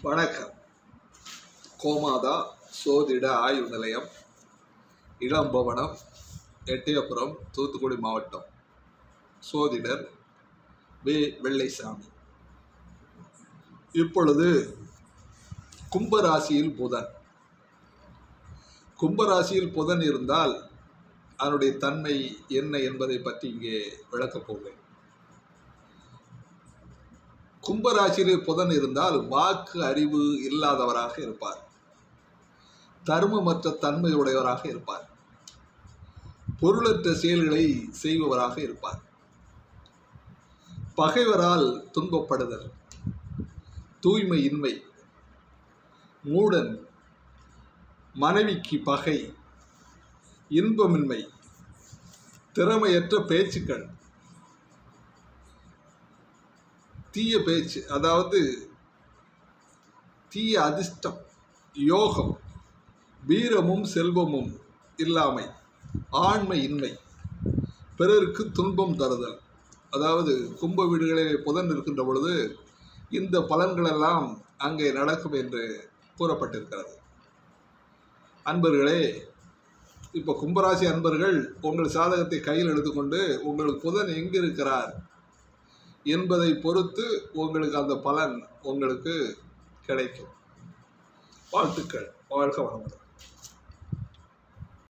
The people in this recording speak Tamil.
வணக்கம். கோமாதா சோதிட ஆய்வு நிலையம், இளம்பவனம், எட்டயபுரம், தூத்துக்குடி மாவட்டம். சோதிடர் வே. வெள்ளைசாமி. இப்பொழுது கும்பராசியில் புதன். கும்பராசியில் புதன் இருந்தால் அதனுடைய தன்மை என்ன என்பதை பற்றி இங்கே விளக்கப் போவேன். கும்பராசியிலே புதன் இருந்தால் வாக்கு அறிவு இல்லாதவராக இருப்பார். தர்மமற்ற தன்மையுடையவராக இருப்பார். பொருளற்ற செயல்களை செய்பவராக இருப்பார். பகைவரால் துன்பப்படுதல், தூய்மையின்மை, மூடன், மனைவிக்கு பகை, இன்பமின்மை, திறமையற்ற பேச்சுக்கள், தீய பேச்சு, அதாவது தீய அதிர்ஷ்டம், யோகம், வீரமும் செல்வமும் இல்லாமை, ஆண்மை இன்மை, பிறருக்கு துன்பம் தருதல். அதாவது கும்ப வீடுகளிலே புதன் இருக்கின்ற பொழுது இந்த பலன்களெல்லாம் அங்கே நடக்கும் என்று கூறப்பட்டிருக்கிறது. அன்பர்களே, இப்போ கும்பராசி அன்பர்கள் உங்கள் சாதகத்தை கையில் எடுத்துக்கொண்டு உங்களுக்கு புதன் எங்கு இருக்கிறார் என்பதை பொறுத்து உங்களுக்கு அந்த பலன் உங்களுக்கு கிடைக்கும். வாழ்த்துக்கள். வாழ்க வளமுடன்.